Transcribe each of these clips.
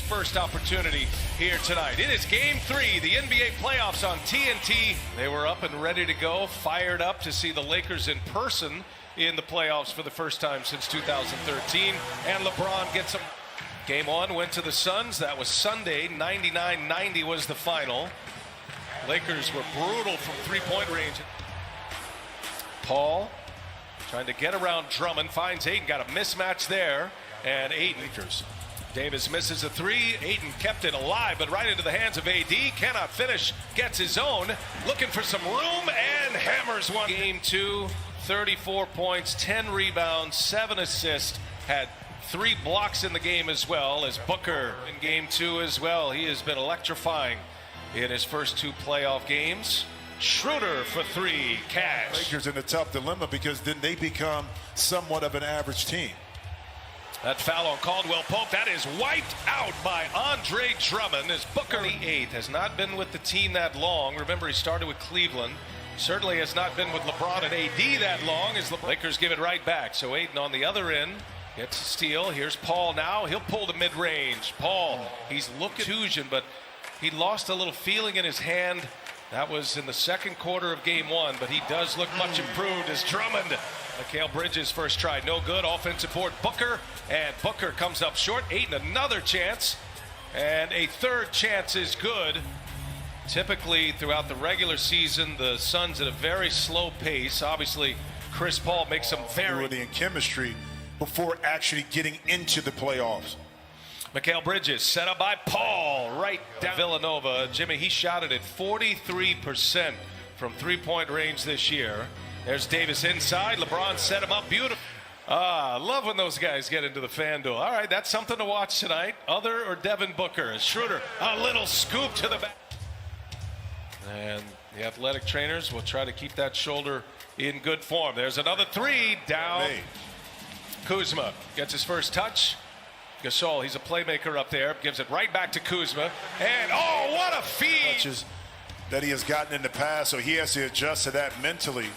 first opportunity here tonight. It is Game 3, the NBA playoffs on TNT. They were up and ready to go, fired up to see the Lakers in person in the playoffs for the first time since 2013. And LeBron gets them. Game 1 went to the Suns. That was Sunday. 99-90 was the final. Lakers were brutal from three-point range. Paul trying to get around Drummond, finds Ayton, got a mismatch there, and Ayton. Davis misses a three. Ayton kept it alive, but right into the hands of AD. Cannot finish, gets his own, looking for some room, and hammers one. Game 2, 34 points, 10 rebounds, 7 assists, had 3 blocks in the game as well as Booker in Game 2 as well. He has been electrifying in his first 2 playoff games. Schroeder for 3, cash. Lakers in a tough dilemma because then they become somewhat of an average team. That foul on Caldwell Pope, that is wiped out by Andre Drummond as Booker. The 8th has not been with the team that long. Remember, he started with Cleveland. Certainly has not been with LeBron and AD that long as the Lakers give it right back. So Ayton on the other end gets a steal. Here's Paul now. He'll pull the mid-range. Paul, he's looking fusion, but he lost a little feeling in his hand. That was in the second quarter of Game 1, but he does look much improved as Drummond. Mikal Bridges first try, no good. Offensive board, Booker, and Booker comes up short. Ayton another chance, and a third chance is good. Typically, throughout the regular season, the Suns at a very slow pace. Obviously, Chris Paul makes some very... in chemistry before actually getting into the playoffs. Mikal Bridges set up by Paul right down Villanova. Jimmy, he shot it at 43% from three-point range this year. There's Davis inside. LeBron set him up beautiful. I love when those guys get into the fan duel. All right, that's something to watch tonight. Other or Devin Booker. As Schroeder, a little scoop to the back. And the athletic trainers will try to keep that shoulder in good form. There's another 3 down. Hey. Kuzma gets his first touch. Gasol, he's a playmaker up there, gives it right back to Kuzma, and oh, what a feed! Touches that he has gotten in the past, so he has to adjust to that mentally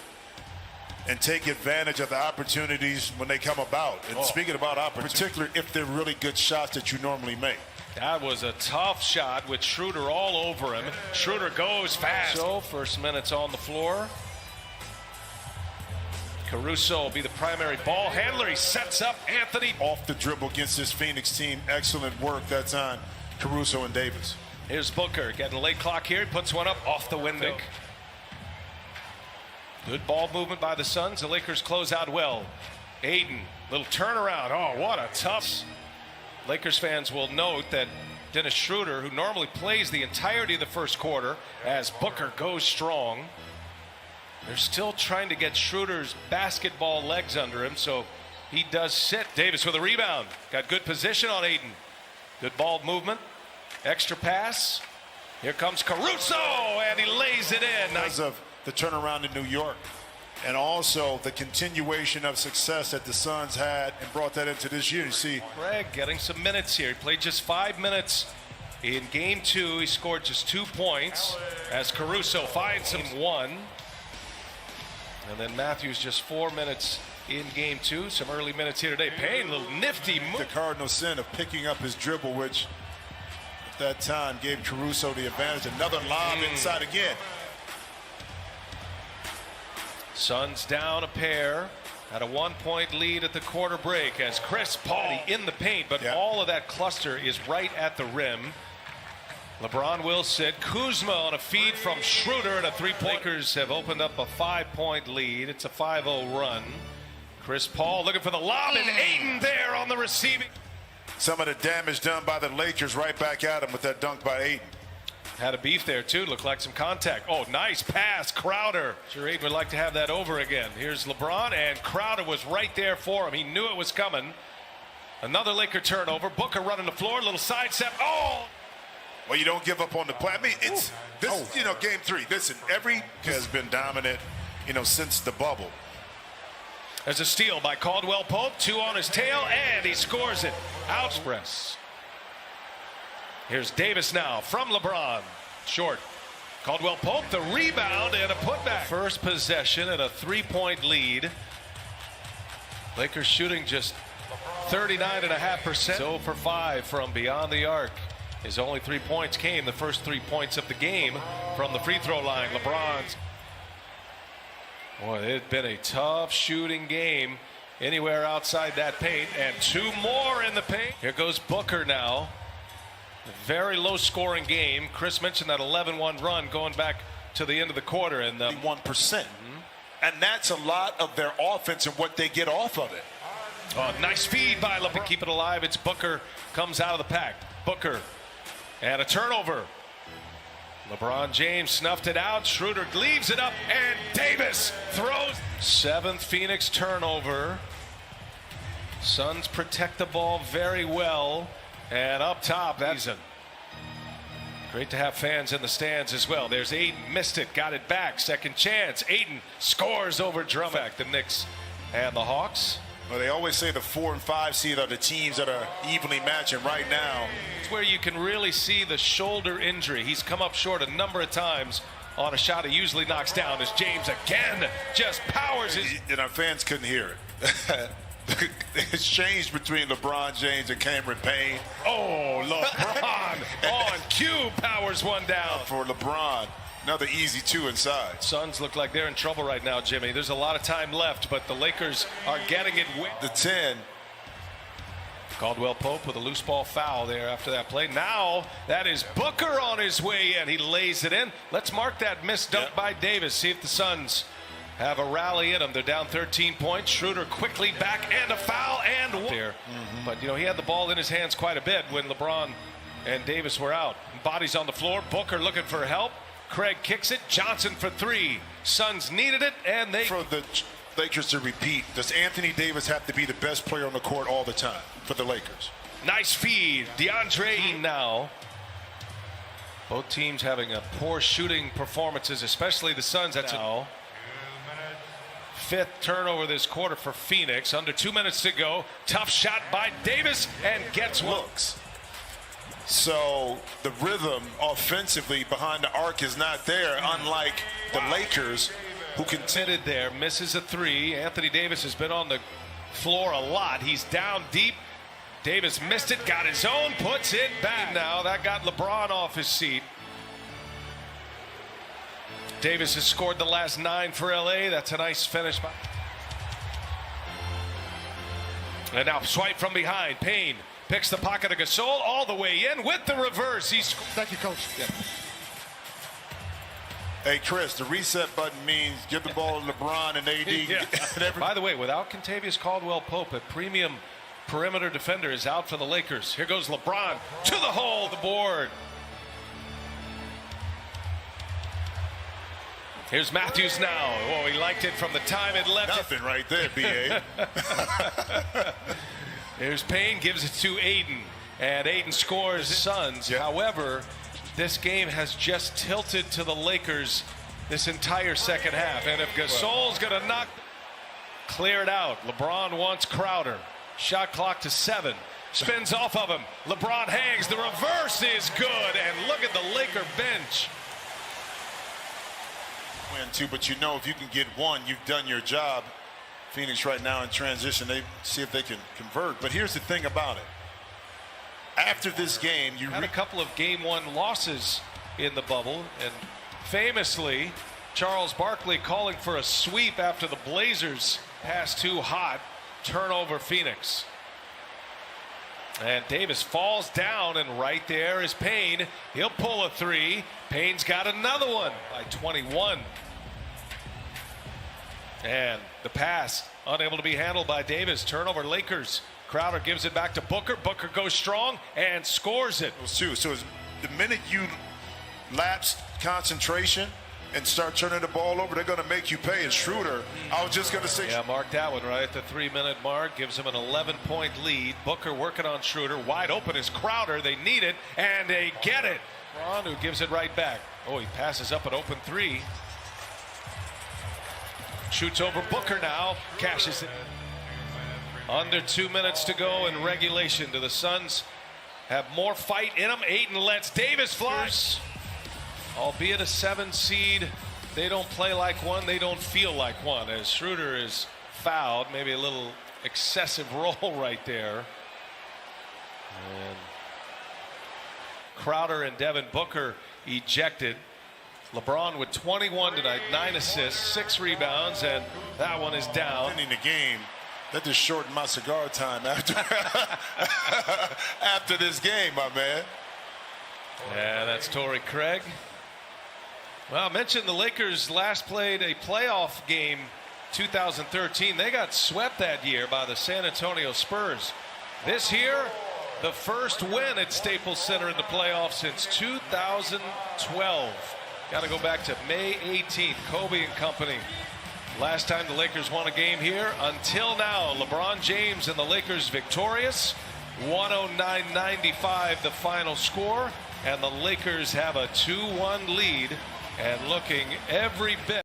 and take advantage of the opportunities when they come about. And speaking about opportunities, particularly if they're really good shots that you normally make. That was a tough shot with Schroeder all over him. Schroeder goes fast. So, first minutes on the floor. Caruso will be the primary ball handler. He sets up Anthony. Off the dribble against this Phoenix team. Excellent work. That's on Caruso and Davis. Here's Booker getting a late clock here. He puts one up off the window. Good ball movement by the Suns. The Lakers close out well. Ayton, little turnaround. Oh, what a tough. Lakers fans will note that Dennis Schroeder, who normally plays the entirety of the first quarter, as Booker goes strong. They're still trying to get Schroeder's basketball legs under him, so he does sit. Davis with a rebound. Got good position on Ayton. Good ball movement. Extra pass. Here comes Caruso, and he lays it in. Because of the turnaround in New York, and also the continuation of success that the Suns had and brought that into this year. You see Greg getting some minutes here. He played just 5 minutes in Game 2. He scored just 2 points as Caruso finds him 1. And then Matthews just 4 minutes in Game 2. Some early minutes here today. Payne, a little nifty move. The cardinal sin of picking up his dribble, which at that time gave Caruso the advantage. Another lob inside again. Suns down a pair. Had a 1-point lead at the quarter break as Chris Paul in the paint, but all of that cluster is right at the rim. LeBron will sit. Kuzma on a feed from Schroeder and a 3-point. Lakers have opened up a 5-point lead. It's a 5-0 run. Chris Paul looking for the lob, and Ayton there on the receiving. Some of the damage done by the Lakers right back at him with that dunk by Ayton. Had a beef there too. Looked like some contact. Oh, nice pass, Crowder. Sure, Ayton would like to have that over again. Here's LeBron, and Crowder was right there for him. He knew it was coming. Another Laker turnover. Booker running the floor, little side step. Oh! Well, you don't give up on the play. I mean, it's this. You know, Game 3. Listen, every has been dominant, you know, since the bubble. There's a steal by Caldwell Pope. 2 on his tail, and he scores it. Outpress. Here's Davis now from LeBron. Short. Caldwell Pope, the rebound and a putback. First possession and a 3-point lead. Lakers shooting just 39.5%. 0 for 5 from beyond the arc. His only 3 points came, the first 3 points of the game, from the free throw line. LeBron's. Boy, it's been a tough shooting game anywhere outside that paint, and 2 more in the paint. Here goes Booker now. A very low scoring game. Chris mentioned that 11-1 run going back to the end of the quarter, and 1%. And that's a lot of their offense and what they get off of it. Oh, nice feed by LeBron. Keep it alive. It's Booker comes out of the pack. Booker and a turnover. LeBron James snuffed it out. Schroeder leaves it up, and Davis throws. 7th Phoenix turnover. Suns protect the ball very well. And up top, that's great to have fans in the stands as well. There's Ayton, missed it, got it back. Second chance. Ayton scores over Drummond. The Knicks and the Hawks. Well, they always say the 4 and 5 seed are the teams that are evenly matching right now. It's where you can really see the shoulder injury. He's come up short a number of times on a shot he usually knocks down, as James again just powers his. And our fans couldn't hear it. The exchange between LeBron James and Cameron Payne. Oh, LeBron on cue powers one down. For LeBron. Another easy 2 inside. Suns look like they're in trouble right now, Jimmy. There's a lot of time left, but the Lakers are getting it. The 10. Caldwell Pope with a loose ball foul there after that play. Now that is Booker on his way in. He lays it in. Let's mark that missed dunk by Davis. See if the Suns have a rally in them. They're down 13 points. Schroeder quickly back, and a foul, and there. But, you know, he had the ball in his hands quite a bit when LeBron and Davis were out. Bodies on the floor. Booker looking for help. Craig kicks it. Johnson for 3. Suns needed it, and they. For the Lakers to repeat, does Anthony Davis have to be the best player on the court all the time for the Lakers? Nice feed. DeAndre now. Both teams having a poor shooting performances, especially the Suns. That's now. 5th turnover this quarter for Phoenix. Under 2 minutes to go. Tough shot by Davis, and gets one. Looks. So the rhythm offensively behind the arc is not there, unlike the Lakers, who committed there. Misses a 3. Anthony Davis has been on the floor a lot. He's down deep. Davis missed it, got his own, puts it back. Now that got LeBron off his seat. Davis has scored the last 9 for LA. That's a nice finish. And now swipe from behind. Payne picks the pocket of Gasol all the way in with the reverse. Thank you, Coach. Yeah. Hey, Chris, the reset button means give the ball to LeBron and AD. Yeah. By the way, without Kentavious Caldwell-Pope, a premium perimeter defender is out for the Lakers. Here goes LeBron to the hole, the board. Here's Matthews now. Oh, he liked it from the time it left. Nothing right there, B.A. There's Payne, gives it to Ayton, and Ayton scores. Suns. Yeah. However, this game has just tilted to the Lakers this entire second half, and if Gasol's going to clear it out. LeBron wants Crowder. Shot clock to 7. Spins off of him. LeBron hangs. The reverse is good, and look at the Laker bench. Win too, but you know if you can get one, you've done your job. Phoenix right now in transition, they see if they can convert. But here's the thing about it. After this game, you had a couple of game 1 losses in the bubble, and famously Charles Barkley calling for a sweep after the Blazers pass too hot. Turnover Phoenix. And Davis falls down, and right there is Payne. He'll pull a 3. Payne's got another one by 21. And the pass unable to be handled by Davis. Turnover Lakers. Crowder gives it back to Booker. Booker goes strong and scores it. So the minute you lapse concentration and start turning the ball over, they're going to make you pay. And Schroeder, I was just going to say. Yeah, mark that one right at the 3-minute mark. Gives him an 11-point lead. Booker working on Schroeder. Wide open is Crowder. They need it, and they get it. Ron, who gives it right back. Oh, he passes up an open 3. Shoots over Booker now. Cashes it. Under 2 minutes to go in regulation. Do the Suns have more fight in them? Ayton lets Davis fly. Albeit a 7 seed, they don't play like one. They don't feel like one. As Schroeder is fouled, maybe a little excessive roll right there. And Crowder and Devin Booker ejected. LeBron with 21 tonight, 9 assists, 6 rebounds, and that one is down. In the game, that just shortened my cigar time after after this game, my man. Yeah, that's Torrey Craig. Well, I mentioned the Lakers last played a playoff game 2013. They got swept that year by the San Antonio Spurs. This year, the first win at Staples Center in the playoffs since 2012. Got to go back to May 18th, Kobe and company. Last time the Lakers won a game here. Until now, LeBron James and the Lakers victorious. 109-95 the final score. And the Lakers have a 2-1 lead and looking every bit